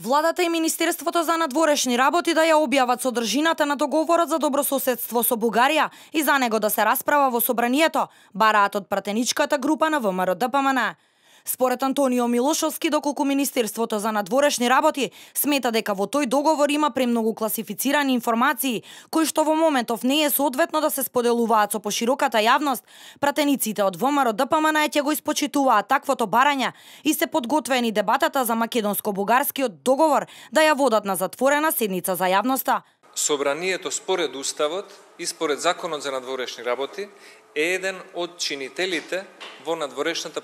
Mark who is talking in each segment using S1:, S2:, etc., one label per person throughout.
S1: Владата и Министерството за надворешни работи да ја објават содржината на договорот за добрососедство со Бугарија и за него да се расправа во собранието, бараат од пратеничката група на ВМРО-ДПМН. Според Антонио Милошовски, доколку Министерството за надворешни работи смета дека во тој договор има премногу класифицирани информации, кои што во моментов не е соодветно да се споделуваат со пошироката јавност, пратениците од ВМРО-ДПМН ќе го испочитуваат таквото барање и се подготвени дебатата за македонско-бугарскиот договор да ја водат на затворена седница за јавноста.
S2: Собранието според Уставот и според Законот за надворешни работи е еден од чинителите во надворешната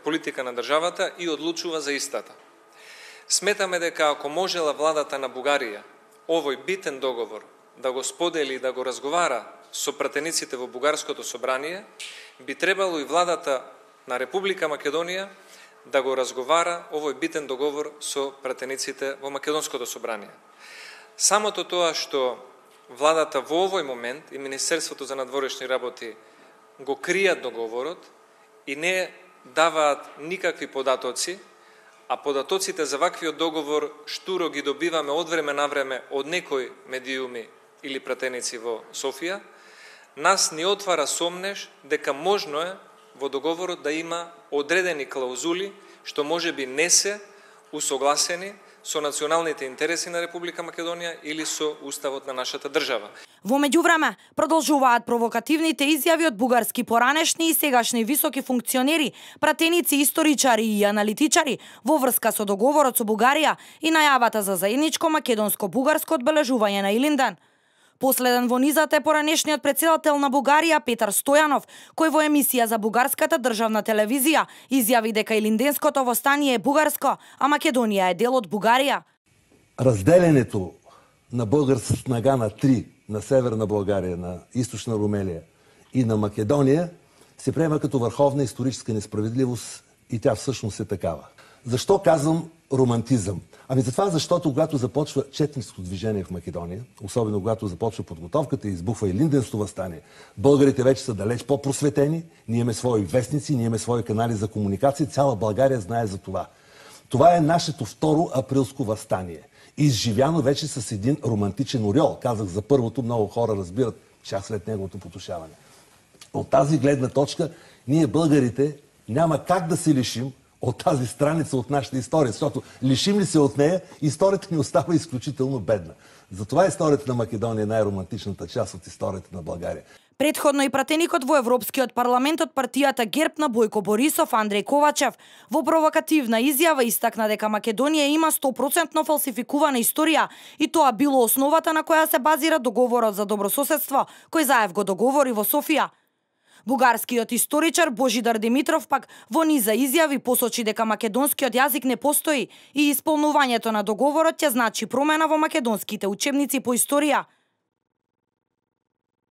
S2: политика на државата и одлучува за истата. Сметаме дека ако можела владата на Бугарија овој битен договор да го сподели и да го разговара со пратениците во Бугарското собрание, би требало и владата на Република Македонија да го разговара овој битен договор со пратениците во Македонското собрание. Самото тоа што владата во овој момент и Министерството за надворешни работи го кријат договорот и не даваат никакви податоци, а податоците за ваквиот договор штуро ги добиваме од време на време од некои медиуми или пратеници во Софија, нас ни отвара сомнеш дека можно е во договорот да има одредени клаузули што можеби не се усогласени со националните интереси на Република Македонија или со уставот на нашата држава.
S1: Во меѓувреме, продолжуваат провокативните изјави од бугарски поранешни и сегашни високи функционери, пратеници, историчари и аналитичари во врска со договорот со Бугарија и најавата за заедничко македонско-бугарско одбележување на Илинден. Последен во низата е поранешниот претседател на Бугарија Петар Стојанов, кој во емисија за бугарската државна телевизија изјави дека Илинденското востание е бугарско, а Македонија е дел од Бугарија.
S3: Разделението на българска снага на три, на северна България, на източна Румелия и на Македония, се приема като върховна историческа несправедливост и тя всъщност е такава. Защо казвам романтизъм? Ами затова, защото когато започва четническо движение в Македония, особено когато започва подготовката и избухва Илинденското въстание, българите вече са далеч по-просветени, ние имаме свои вестници, ние имаме свои канали за комуникация, цяла България знае за това. Това е нашето второ априлско въстание. Изживяно вече с един романтичен ореол. Казах за първото, много хора разбират час след неговото потушаване. От тази гледна точка, ние българите няма как да се лишим от тази страница от нашата история, защото лишим ли се от нея, историята ни остава изключително бедна. Затова историята на Македония е най-романтичната част от историята на България.
S1: Предходно и пратеникот во Европскиот парламент од партијата ГЕРБ на Бојко Борисов, Андреј Ковачев, во провокативна изјава истакна дека Македонија има 100% фалсификувана историја и тоа било основата на која се базира договорот за добрососедство, кој заев го договори во Софија. Бугарскиот историчар Божидар Димитров пак во низа изјави посочи дека македонскиот јазик не постои и исполнувањето на договорот ќе значи промена во македонските учебници по историја.